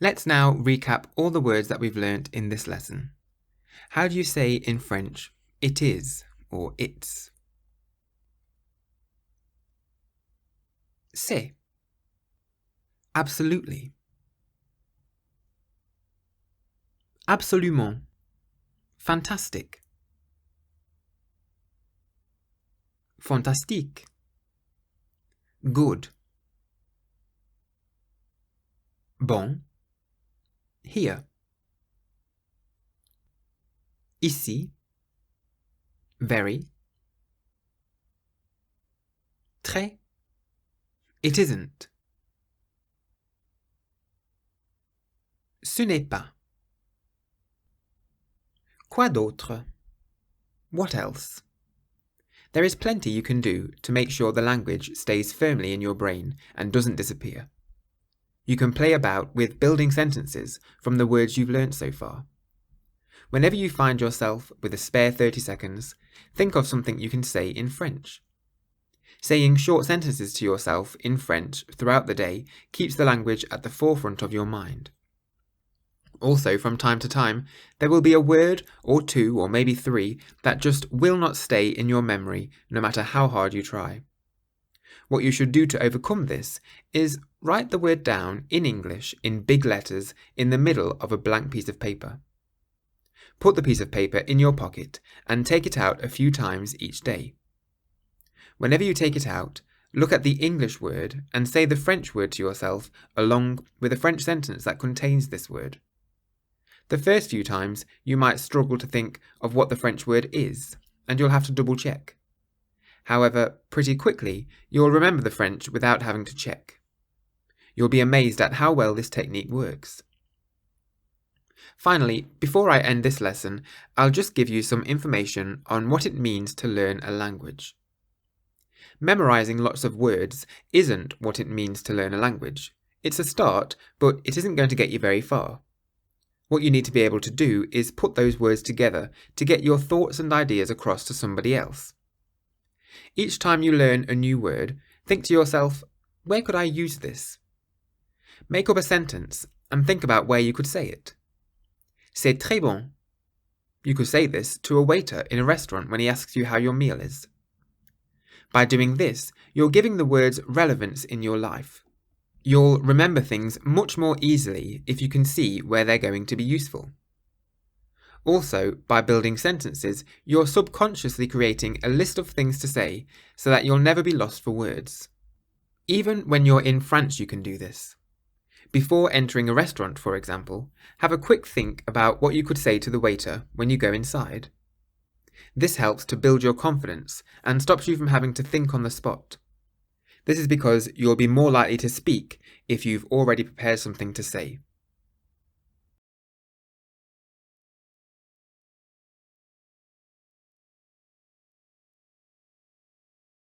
Let's now recap all the words that we've learnt in this lesson. How do you say in French, it is or it's? C'est. Absolutely. Absolument. Fantastic. Fantastique. Good. Bon. Here. Ici. Very. Très. It isn't. Ce n'est pas. Quoi d'autre? What else? There is plenty you can do to make sure the language stays firmly in your brain and doesn't disappear. You can play about with building sentences from the words you've learnt so far. Whenever you find yourself with a spare 30 seconds, think of something you can say in French. Saying short sentences to yourself in French throughout the day keeps the language at the forefront of your mind. Also, from time to time, there will be a word or two or maybe three that just will not stay in your memory no matter how hard you try. What you should do to overcome this is write the word down in English in big letters in the middle of a blank piece of paper. Put the piece of paper in your pocket and take it out a few times each day. Whenever you take it out, look at the English word and say the French word to yourself along with a French sentence that contains this word. The first few times, you might struggle to think of what the French word is, and you'll have to double check. However, pretty quickly, you'll remember the French without having to check. You'll be amazed at how well this technique works. Finally, before I end this lesson, I'll just give you some information on what it means to learn a language. Memorizing lots of words isn't what it means to learn a language. It's a start, but it isn't going to get you very far. What you need to be able to do is put those words together to get your thoughts and ideas across to somebody else. Each time you learn a new word, think to yourself, where could I use this? Make up a sentence and think about where you could say it. C'est très bon. You could say this to a waiter in a restaurant when he asks you how your meal is. By doing this, you're giving the words relevance in your life. You'll remember things much more easily if you can see where they're going to be useful. Also, by building sentences, you're subconsciously creating a list of things to say so that you'll never be lost for words. Even when you're in France, you can do this. Before entering a restaurant, for example, have a quick think about what you could say to the waiter when you go inside. This helps to build your confidence and stops you from having to think on the spot. This is because you'll be more likely to speak if you've already prepared something to say.